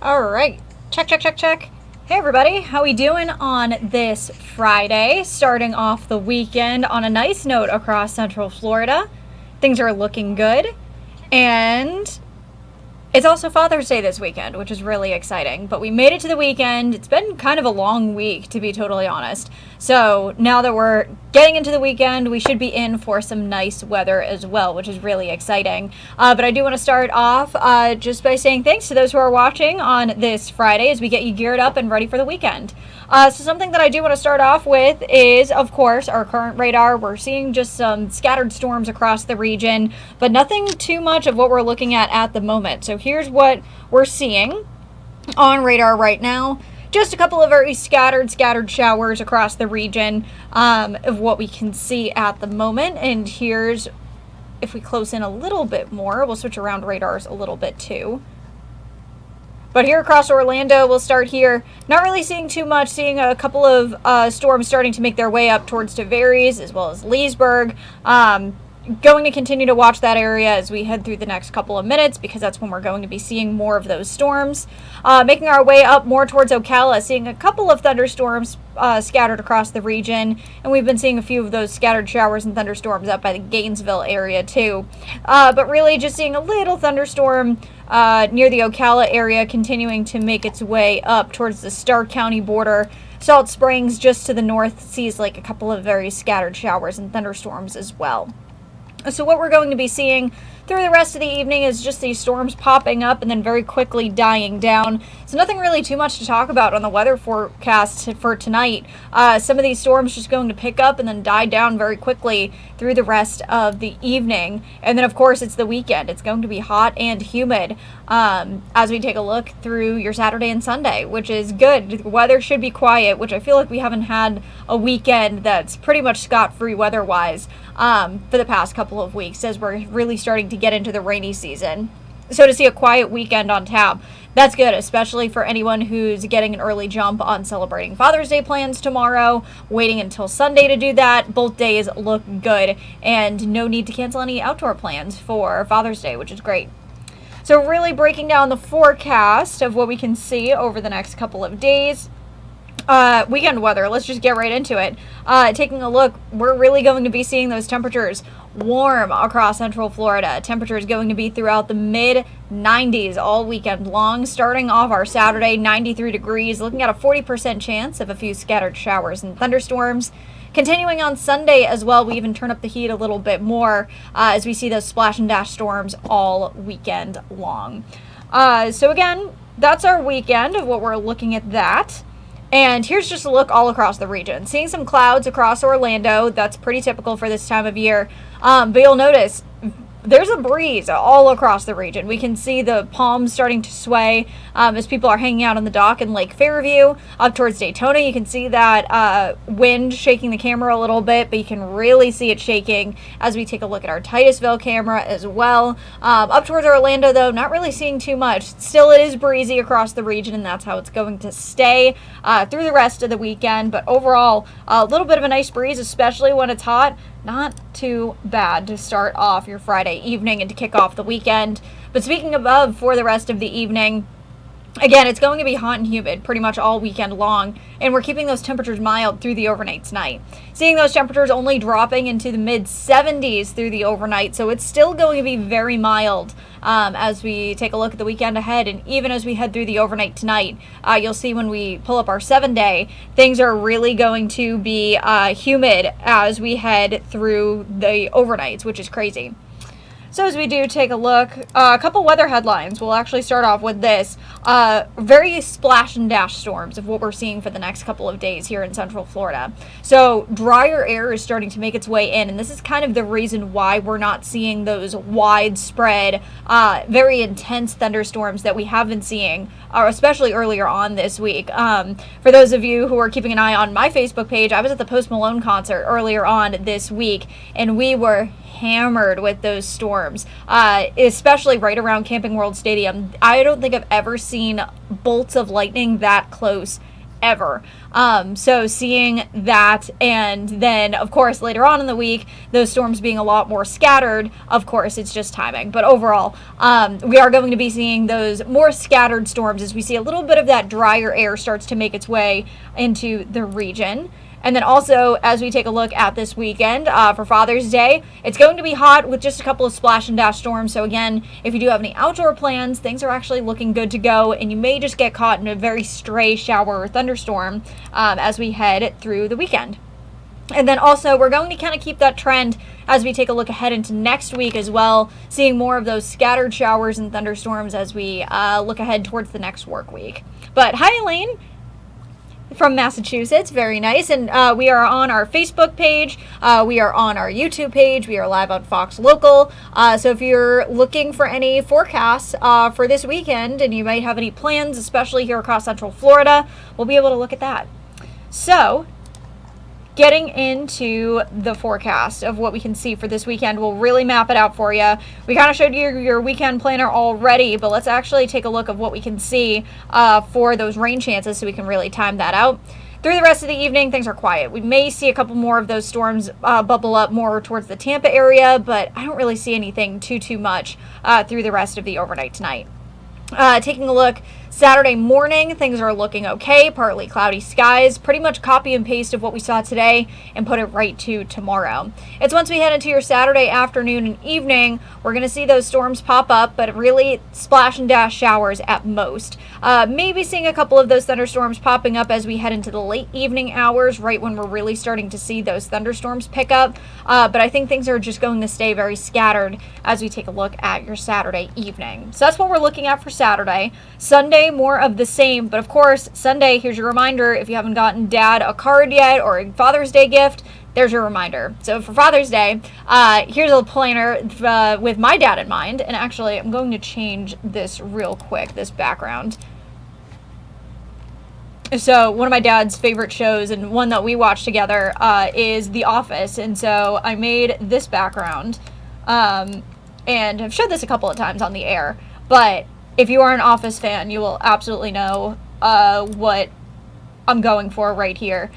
All right, check. Hey everybody, how we doing on this Friday? Starting off the weekend on a nice note across Central Florida. Things are looking good, and it's also Father's Day this weekend, which is really exciting. But we made it to the weekend. It's been kind of a long week, to be totally honest. So now that we're getting into the weekend, we should be in for some nice weather as well, which is really exciting. But I do want to start off just by saying thanks to those who are watching on this Friday as we get you geared up and ready for the weekend. So something that I do want to start off with is, of course, our current radar. We're seeing just some scattered storms across the region, but nothing too much of what we're looking at the moment. So here's what we're seeing on radar right now. Just a couple of very scattered showers across the region of what we can see at the moment. And here's, if we close in a little bit more, we'll switch around radars a little bit too. But here across Orlando, we'll start here. Not really seeing too much, seeing a couple of storms starting to make their way up towards Tavares as well as Leesburg. Going to continue to watch that area as we head through the next couple of minutes because that's when we're going to be seeing more of those storms. Making our way up more towards Ocala, seeing a couple of thunderstorms scattered across the region, and we've been seeing a few of those scattered showers and thunderstorms up by the Gainesville area too. But really just seeing a little thunderstorm near the Ocala area continuing to make its way up towards the Stark County border. Salt Springs just to the north sees like a couple of very scattered showers and thunderstorms as well. So what we're going to be seeing through the rest of the evening is just these storms popping up and then very quickly dying down. So nothing really too much to talk about on the weather forecast for tonight. Some of these storms just going to pick up and then die down very quickly through the rest of the evening. And then of course it's the weekend. It's going to be hot and humid as we take a look through your Saturday and Sunday, which is good. The weather should be quiet, which I feel like we haven't had a weekend that's pretty much scot-free weather-wise for the past couple of weeks as we're really starting to get into the rainy season. So to see a quiet weekend on tap, that's good, especially for anyone who's getting an early jump on celebrating Father's Day plans tomorrow, waiting until Sunday to do that. Both days look good and no need to cancel any outdoor plans for Father's Day, which is great. So really breaking down the forecast of what we can see over the next couple of days. Weekend weather, let's just get right into it. Taking a look, we're really going to be seeing those temperatures warm across Central Florida. Temperatures going to be throughout the mid-90s all weekend long. Starting off our Saturday, 93 degrees, looking at a 40% chance of a few scattered showers and thunderstorms. Continuing on Sunday as well, we even turn up the heat a little bit more as we see those splash and dash storms all weekend long. So again, that's our weekend of what we're looking at that. And here's just a look all across the region. Seeing some clouds across Orlando. That's pretty typical for this time of year. But you'll notice there's a breeze all across the region. We can see the palms starting to sway as people are hanging out on the dock in Lake Fairview. Up towards Daytona, you can see that wind shaking the camera a little bit, but you can really see it shaking as we take a look at our Titusville camera as well. Up towards Orlando, though, not really seeing too much. Still, it is breezy across the region, and that's how it's going to stay through the rest of the weekend. But overall, a little bit of a nice breeze, especially when it's hot. Not too bad to start off your Friday evening and to kick off the weekend. But speaking of for the rest of the evening, again, it's going to be hot and humid pretty much all weekend long, and we're keeping those temperatures mild through the overnight tonight. Seeing those temperatures only dropping into the mid-70s through the overnight, so it's still going to be very mild as we take a look at the weekend ahead, and even as we head through the overnight tonight, you'll see when we pull up our 7-day, things are really going to be humid as we head through the overnights, which is crazy. So as we do take a look, a couple weather headlines. We'll actually start off with this. Very splash and dash storms of what we're seeing for the next couple of days here in Central Florida. So drier air is starting to make its way in, and this is kind of the reason why we're not seeing those widespread, very intense thunderstorms that we have been seeing, especially earlier on this week. For those of you who are keeping an eye on my Facebook page, I was at the Post Malone concert earlier on this week, and we were hammered with those storms, especially right around Camping World Stadium. I don't think I've ever seen bolts of lightning that close ever. So seeing that, and then of course later on in the week, those storms being a lot more scattered, of course it's just timing. But overall, we are going to be seeing those more scattered storms as we see a little bit of that drier air starts to make its way into the region. And then also, as we take a look at this weekend for Father's Day, it's going to be hot with just a couple of splash and dash storms. So again, if you do have any outdoor plans, things are actually looking good to go. And you may just get caught in a very stray shower or thunderstorm as we head through the weekend. And then also, we're going to kind of keep that trend as we take a look ahead into next week as well, seeing more of those scattered showers and thunderstorms as we look ahead towards the next work week. But hi, Elaine from Massachusetts. Very nice. And we are on our Facebook page. We are on our YouTube page. We are live on Fox Local. So if you're looking for any forecasts for this weekend and you might have any plans, especially here across Central Florida, we'll be able to look at that. So getting into the forecast of what we can see for this weekend, we'll really map it out for you. We kind of showed you your weekend planner already, but let's actually take a look of what we can see for those rain chances so we can really time that out. Through the rest of the evening, things are quiet. We may see a couple more of those storms bubble up more towards the Tampa area, but I don't really see anything too much through the rest of the overnight tonight. Taking a look Saturday morning, things are looking okay. Partly cloudy skies, pretty much copy and paste of what we saw today and put it right to tomorrow. It's once we head into your Saturday afternoon and evening, we're going to see those storms pop up, but really splash and dash showers at most. Maybe seeing a couple of those thunderstorms popping up as we head into the late evening hours, right when we're really starting to see those thunderstorms pick up. But I think things are just going to stay very scattered as we take a look at your Saturday evening. So that's what we're looking at for Saturday. Sunday, more of the same, but of course Sunday, here's your reminder, if you haven't gotten Dad a card yet or a Father's Day gift, there's your reminder. So for Father's Day, here's a planner with my dad in mind, and actually I'm going to change this real quick, this background. So one of my dad's favorite shows and one that we watch together is The Office, and so I made this background and I've showed this a couple of times on the air, but if you are an Office fan, you will absolutely know what I'm going for right here.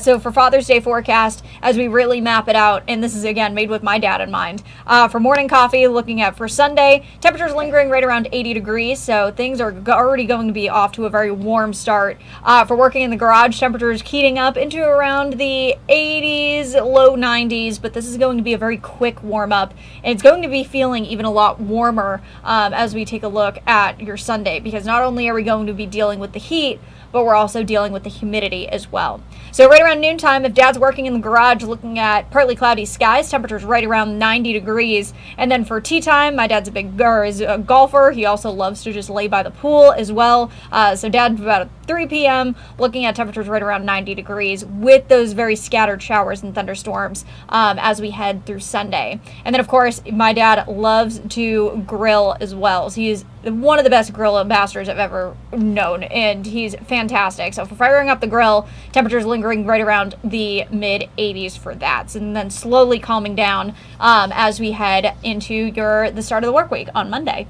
So for Father's Day forecast, as we really map it out, and this is again made with my dad in mind, for morning coffee, looking at for Sunday, temperatures lingering right around 80 degrees, so things are already going to be off to a very warm start. For working in the garage, temperatures heating up into around the 80s, low 90s, but this is going to be a very quick warm up, and it's going to be feeling even a lot warmer as we take a look at your Sunday, because not only are we going to be dealing with the heat, but we're also dealing with the humidity as well. So right around noontime, if Dad's working in the garage looking at partly cloudy skies, temperatures right around 90 degrees. And then for tea time, my dad's is a golfer. He also loves to just lay by the pool as well. So Dad, about 3 p.m., looking at temperatures right around 90 degrees with those very scattered showers and thunderstorms as we head through Sunday. And then, of course, my dad loves to grill as well. So he's one of the best grill ambassadors I've ever known, and he's fantastic. So for firing up the grill, temperatures lingering right around the mid 80s for that, and then slowly calming down as we head into the start of the work week on Monday.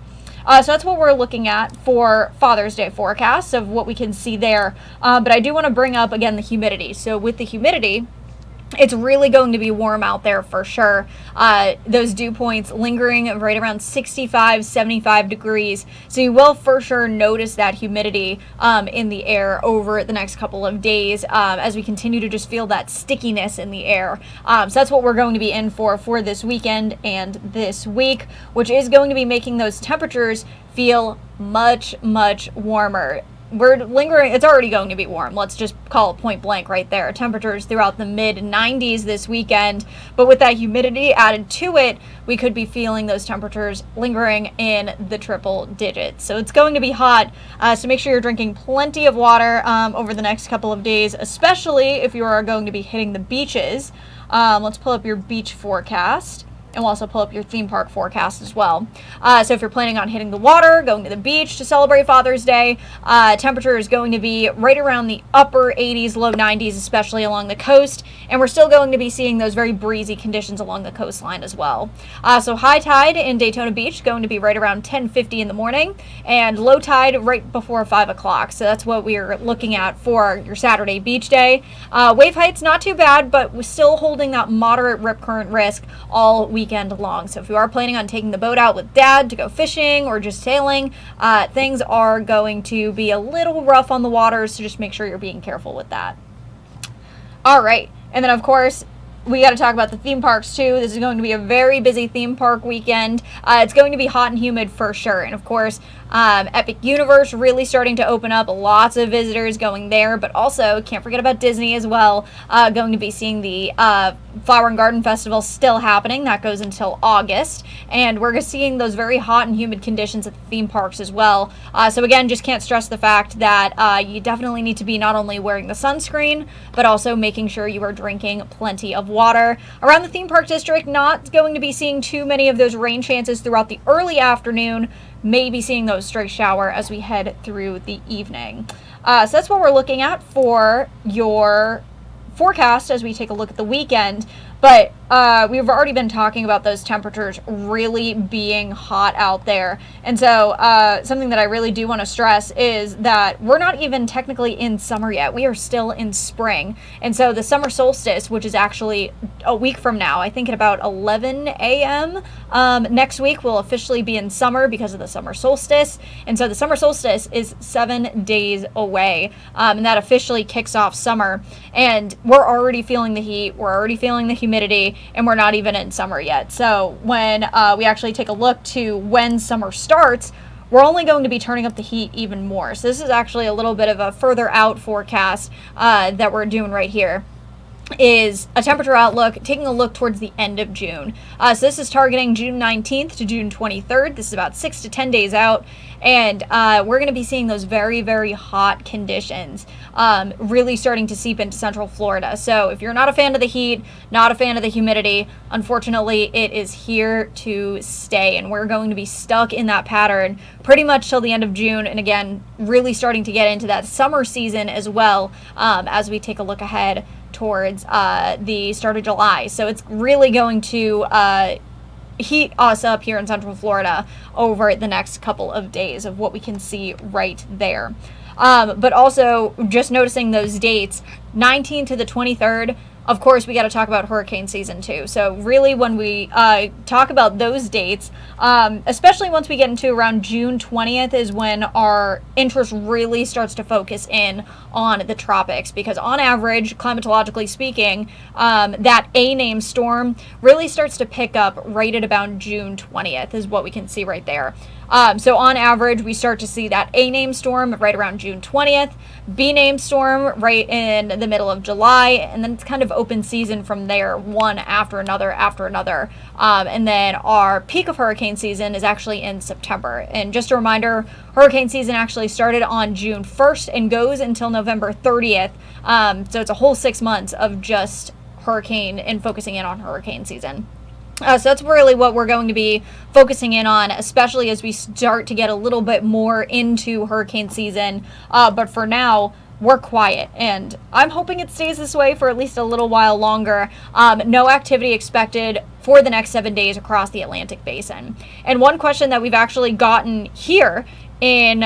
So that's what we're looking at for Father's Day forecasts of what we can see there. But I do want to bring up again the humidity. So with the humidity, it's really going to be warm out there for sure. Those dew points lingering right around 65, 75 degrees. So you will for sure notice that humidity in the air over the next couple of days as we continue to just feel that stickiness in the air. So that's what we're going to be in for this weekend and this week, which is going to be making those temperatures feel much warmer. We're lingering, it's already going to be warm. Let's just call it point blank right there. Temperatures throughout the mid 90s this weekend, but with that humidity added to it, we could be feeling those temperatures lingering in the triple digits. So it's going to be hot, so make sure you're drinking plenty of water over the next couple of days, especially if you are going to be hitting the beaches. Let's pull up your beach forecast. and we'll also pull up your theme park forecast as well. So if you're planning on hitting the water, going to the beach to celebrate Father's Day, temperature is going to be right around the upper 80s, low 90s, especially along the coast. And we're still going to be seeing those very breezy conditions along the coastline as well. So high tide in Daytona Beach going to be right around 10:50 in the morning, and low tide right before 5 o'clock. So that's what we're looking at for your Saturday beach day. Wave height's not too bad, but we're still holding that moderate rip current risk all weekend long. So if you are planning on taking the boat out with dad to go fishing or just sailing, things are going to be a little rough on the waters, so just make sure you're being careful with that. All right. And then, of course, we got to talk about the theme parks too. This is going to be a very busy theme park weekend. It's going to be hot and humid for sure. And of course, Epic Universe really starting to open up. Lots of visitors going there, but also can't forget about Disney as well. Going to be seeing the Flower and Garden Festival still happening. That goes until August. And we're seeing those very hot and humid conditions at the theme parks as well. So again, just can't stress the fact that you definitely need to be not only wearing the sunscreen, but also making sure you are drinking plenty of water. Around the theme park district, not going to be seeing too many of those rain chances throughout the early afternoon. Maybe seeing those stray shower as we head through the evening. So that's what we're looking at for your forecast as we take a look at the weekend. But we've already been talking about those temperatures really being hot out there. And so something that I really do want to stress is that we're not even technically in summer yet. We are still in spring. And so the summer solstice, which is actually a week from now, I think at about 11 a.m. Next week, will officially be in summer because of the summer solstice. And so the summer solstice is 7 days away. And that officially kicks off summer. And we're already feeling the heat. We're already feeling the humidity. And we're not even in summer yet. So when we actually take a look to when summer starts, we're only going to be turning up the heat even more. So this is actually a little bit of a further out forecast that we're doing right here. Is a temperature outlook taking a look towards the end of June. So this is targeting June 19th to June 23rd. This is about 6 to 10 days out. And we're going to be seeing those very, very hot conditions really starting to seep into Central Florida. So if you're not a fan of the heat, not a fan of the humidity, unfortunately, it is here to stay. And we're going to be stuck in that pattern pretty much till the end of June. And again, really starting to get into that summer season as well as we take a look ahead towards the start of July. So it's really going to heat us up here in Central Florida over the next couple of days of what we can see right there. But also just noticing those dates, 19th to the 23rd, of course, we got to talk about hurricane season too. So really when we talk about those dates, especially once we get into around June 20th is when our interest really starts to focus in on the tropics, because on average, climatologically speaking, that A-name storm really starts to pick up right at about June 20th is what we can see right there. So on average, we start to see that A-name storm right around June 20th, B-name storm right in the middle of July, and then it's kind of open season from there, one after another after another. And then our peak of hurricane season is actually in September. And just a reminder, hurricane season actually started on June 1st and goes until November 30th. So it's a whole 6 months of just hurricane and focusing in on hurricane season. So that's really what we're going to be focusing in on, especially as we start to get a little bit more into hurricane season. But for now, we're quiet, and I'm hoping it stays this way for at least a little while longer. No activity expected for the next 7 days across the Atlantic basin. And one question that we've actually gotten here in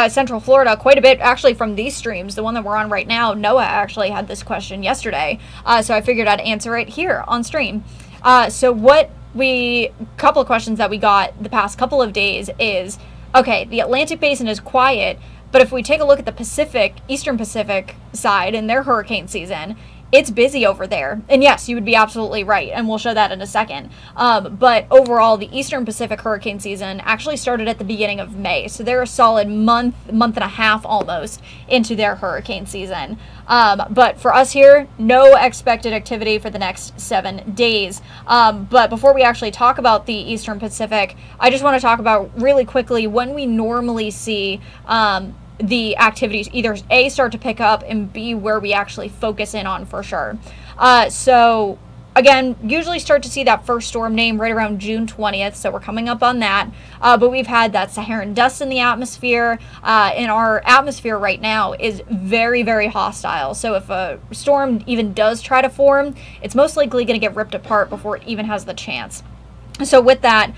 Central Florida quite a bit, actually, from these streams, the one that we're on right now, Noah actually had this question yesterday, so I figured I'd answer it here on stream. Couple of questions that we got the past couple of days is, okay, the Atlantic basin is quiet, but if we take a look at the Eastern Pacific side and their hurricane season, it's busy over there. And yes, you would be absolutely right, and we'll show that in a second. But overall, the Eastern Pacific hurricane season actually started at the beginning of May. So they're a solid month and a half almost into their hurricane season. But for us here, no expected activity for the next 7 days. But before we actually talk about the Eastern Pacific, I just want to talk about really quickly when we normally see the activities either A, start to pick up, and B, where we actually focus in on for sure. So again, usually start to see that first storm name right around June 20th, so we're coming up on that. But we've had that Saharan dust in the atmosphere, and our atmosphere right now is very, very hostile. So if a storm even does try to form, it's most likely going to get ripped apart before it even has the chance. So with that,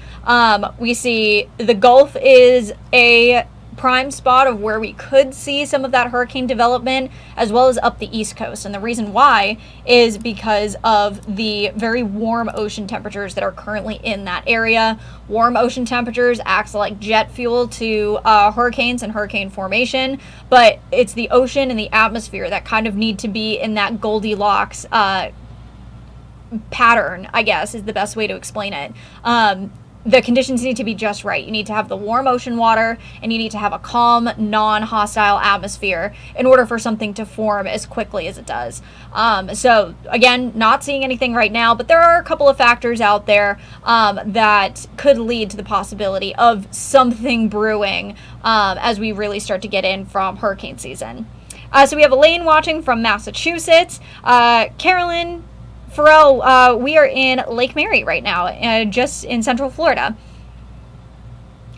we see the Gulf is a prime spot of where we could see some of that hurricane development, as well as up the East Coast. And the reason why is because of the very warm ocean temperatures that are currently in that area. Warm ocean temperatures acts like jet fuel to hurricanes and hurricane formation, but it's the ocean and the atmosphere that kind of need to be in that Goldilocks pattern, I guess, is the best way to explain it. The conditions need to be just right. You need to have the warm ocean water, and you need to have a calm, non-hostile atmosphere in order for something to form as quickly as it does. So again, not seeing anything right now, but there are a couple of factors out there that could lead to the possibility of something brewing as we really start to get in from hurricane season. So we have Elaine watching from Massachusetts. Carolyn Farrell, we are in Lake Mary right now, just in Central Florida.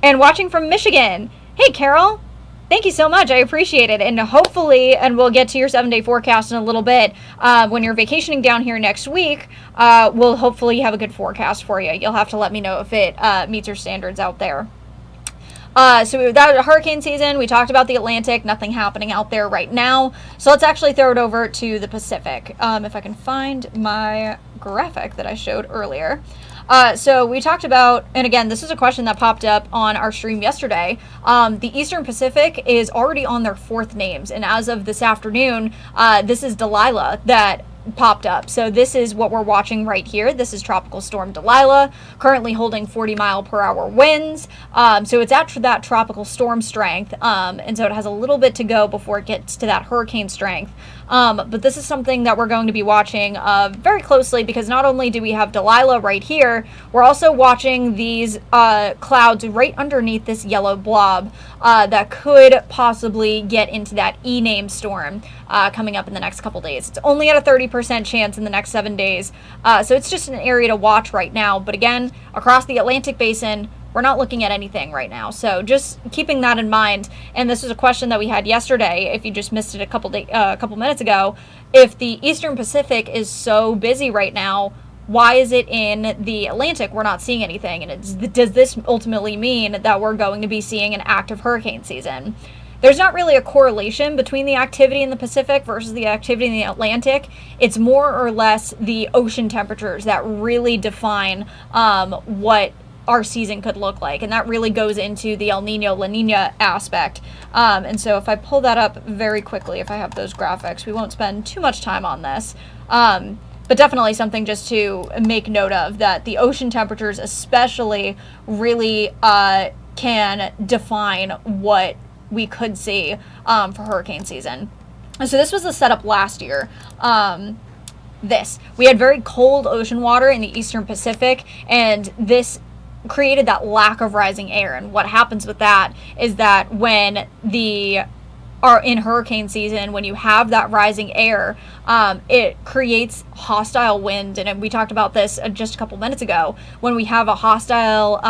And watching from Michigan. Hey, Carol. Thank you so much. I appreciate it. And hopefully, and we'll get to your 7-day forecast in a little bit, when you're vacationing down here next week, we'll hopefully have a good forecast for you. You'll have to let me know if it meets your standards out there. So that was hurricane season. We talked about the Atlantic, nothing happening out there right now. So let's actually throw it over to the Pacific. If I can find my graphic that I showed earlier. So we talked about, and again, this is a question that popped up on our stream yesterday. The Eastern Pacific is already on their 4th names. And as of this afternoon, this is Delilah that popped up. So this is what we're watching right here. This is Tropical Storm Delilah, currently holding 40-mile-per-hour winds. So it's at that tropical storm strength, and so it has a little bit to go before it gets to that hurricane strength. But this is something that we're going to be watching very closely, because not only do we have Delilah right here, we're also watching these clouds right underneath this yellow blob that could possibly get into that E-name storm coming up in the next couple days. It's only at a 30% chance in the next 7 days, so it's just an area to watch right now. But again, across the Atlantic basin, we're not looking at anything right now. So just keeping that in mind. And this is a question that we had yesterday, if you just missed it a couple minutes ago. If the Eastern Pacific is so busy right now, why is it in the Atlantic we're not seeing anything? And does this ultimately mean that we're going to be seeing an active hurricane season? There's not really a correlation between the activity in the Pacific versus the activity in the Atlantic. It's more or less the ocean temperatures that really define what our season could look like, and that really goes into the El Nino La Nina aspect. And so if I pull that up very quickly, if I have those graphics, we won't spend too much time on this, but definitely something just to make note of, that the ocean temperatures especially really can define what we could see for hurricane season. And so this was the setup last year. We had very cold ocean water in the Eastern Pacific, and this created that lack of rising air. And what happens with that is that when are in hurricane season, when you have that rising air, it creates hostile wind. And we talked about this just a couple minutes ago. When we have a hostile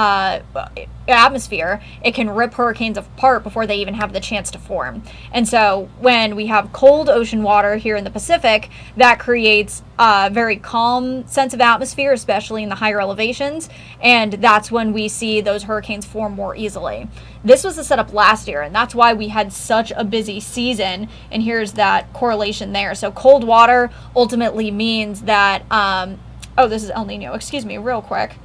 atmosphere, it can rip hurricanes apart before they even have the chance to form. And so when we have cold ocean water here in the Pacific, that creates a very calm sense of atmosphere, especially in the higher elevations, and that's when we see those hurricanes form more easily. This was the setup last year, and that's why we had such a busy season, and here's that correlation there. So cold water ultimately means that this is El Nino, excuse me, real quick.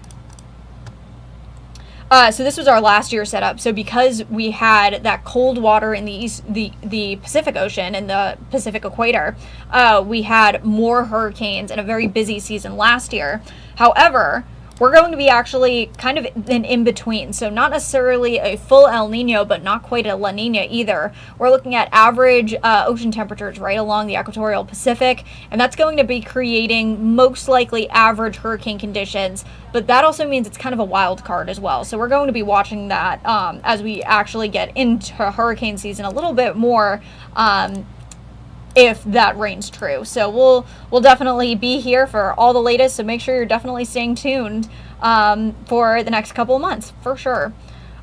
So this was our last year setup. So because we had that cold water in the Pacific Ocean and the Pacific Equator, we had more hurricanes in a very busy season last year. However, we're going to be actually kind of an in-between. So not necessarily a full El Nino, but not quite a La Nina either. We're looking at average ocean temperatures right along the equatorial Pacific, and that's going to be creating most likely average hurricane conditions, but that also means it's kind of a wild card as well. So we're going to be watching that as we actually get into hurricane season a little bit more if that rain's true. So we'll definitely be here for all the latest, so make sure you're definitely staying tuned for the next couple of months, for sure.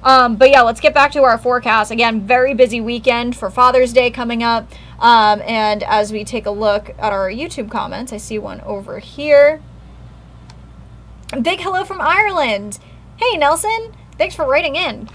But yeah, let's get back to our forecast. Again, very busy weekend for Father's Day coming up. And as we take a look at our YouTube comments, I see one over here. Big hello from Ireland. Hey, Nelson. Thanks for writing in.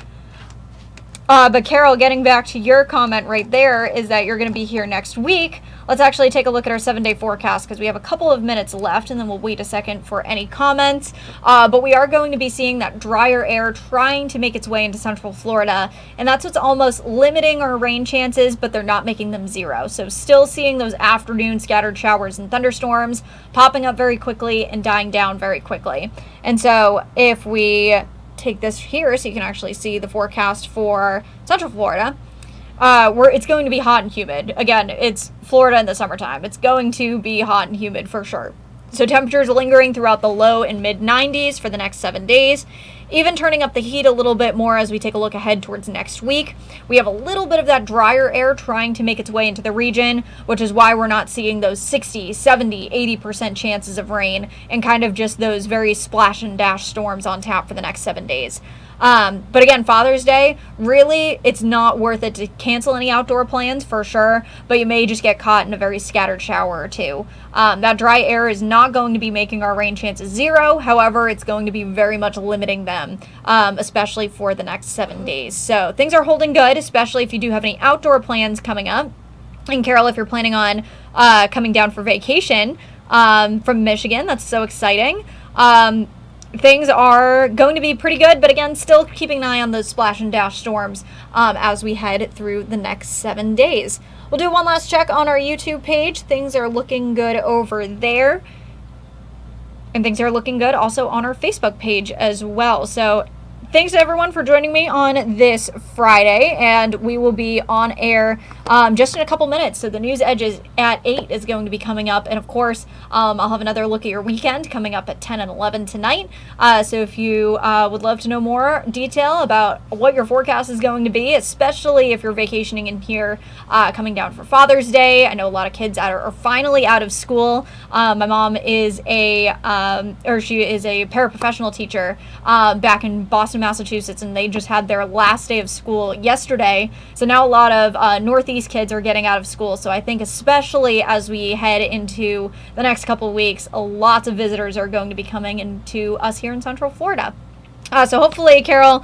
But Carol, getting back to your comment right there is that you're going to be here next week. Let's actually take a look at our 7-day forecast because we have a couple of minutes left, and then we'll wait a second for any comments. But we are going to be seeing that drier air trying to make its way into Central Florida, and that's what's almost limiting our rain chances, but they're not making them zero. So still seeing those afternoon scattered showers and thunderstorms popping up very quickly and dying down very quickly. And so if we take this here so you can actually see the forecast for Central Florida, where it's going to be hot and humid. Again, it's Florida in the summertime. It's going to be hot and humid for sure. So temperatures lingering throughout the low and mid 90s for the next 7 days, even turning up the heat a little bit more as we take a look ahead towards next week. We have a little bit of that drier air trying to make its way into the region, which is why we're not seeing those 60, 70, 80% chances of rain and kind of just those very splash and dash storms on tap for the next 7 days. But again, Father's Day, really, it's not worth it to cancel any outdoor plans for sure, but you may just get caught in a very scattered shower or two. That dry air is not going to be making our rain chances zero. However, it's going to be very much limiting them, especially for the next 7 days. So things are holding good, especially if you do have any outdoor plans coming up. And Carol, if you're planning on coming down for vacation from Michigan, that's so exciting. Things are going to be pretty good, but again, still keeping an eye on those splash and dash storms as we head through the next 7 days. We'll do one last check on our YouTube page. Things are looking good over there. And things are looking good also on our Facebook page as well. So thanks to everyone for joining me on this Friday, and we will be on air just in a couple minutes. So the News Edge is at 8 is going to be coming up, and of course I'll have another look at your weekend coming up at 10 and 11 tonight. So if you would love to know more detail about what your forecast is going to be, especially if you're vacationing in here coming down for Father's Day. I know a lot of kids are finally out of school. My mom is she is a paraprofessional teacher back in Boston, Massachusetts, and they just had their last day of school yesterday. So now a lot of Northeast kids are getting out of school. So I think especially as we head into the next couple of weeks, lots of visitors are going to be coming into us here in Central Florida. So hopefully, Carol,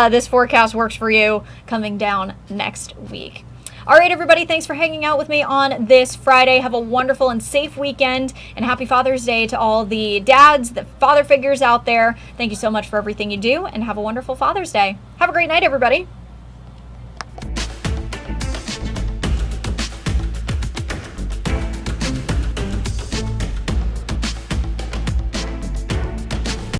this forecast works for you coming down next week. All right, everybody, thanks for hanging out with me on this Friday. Have a wonderful and safe weekend, and happy Father's Day to all the dads, the father figures out there. Thank you so much for everything you do, and have a wonderful Father's Day. Have a great night, everybody.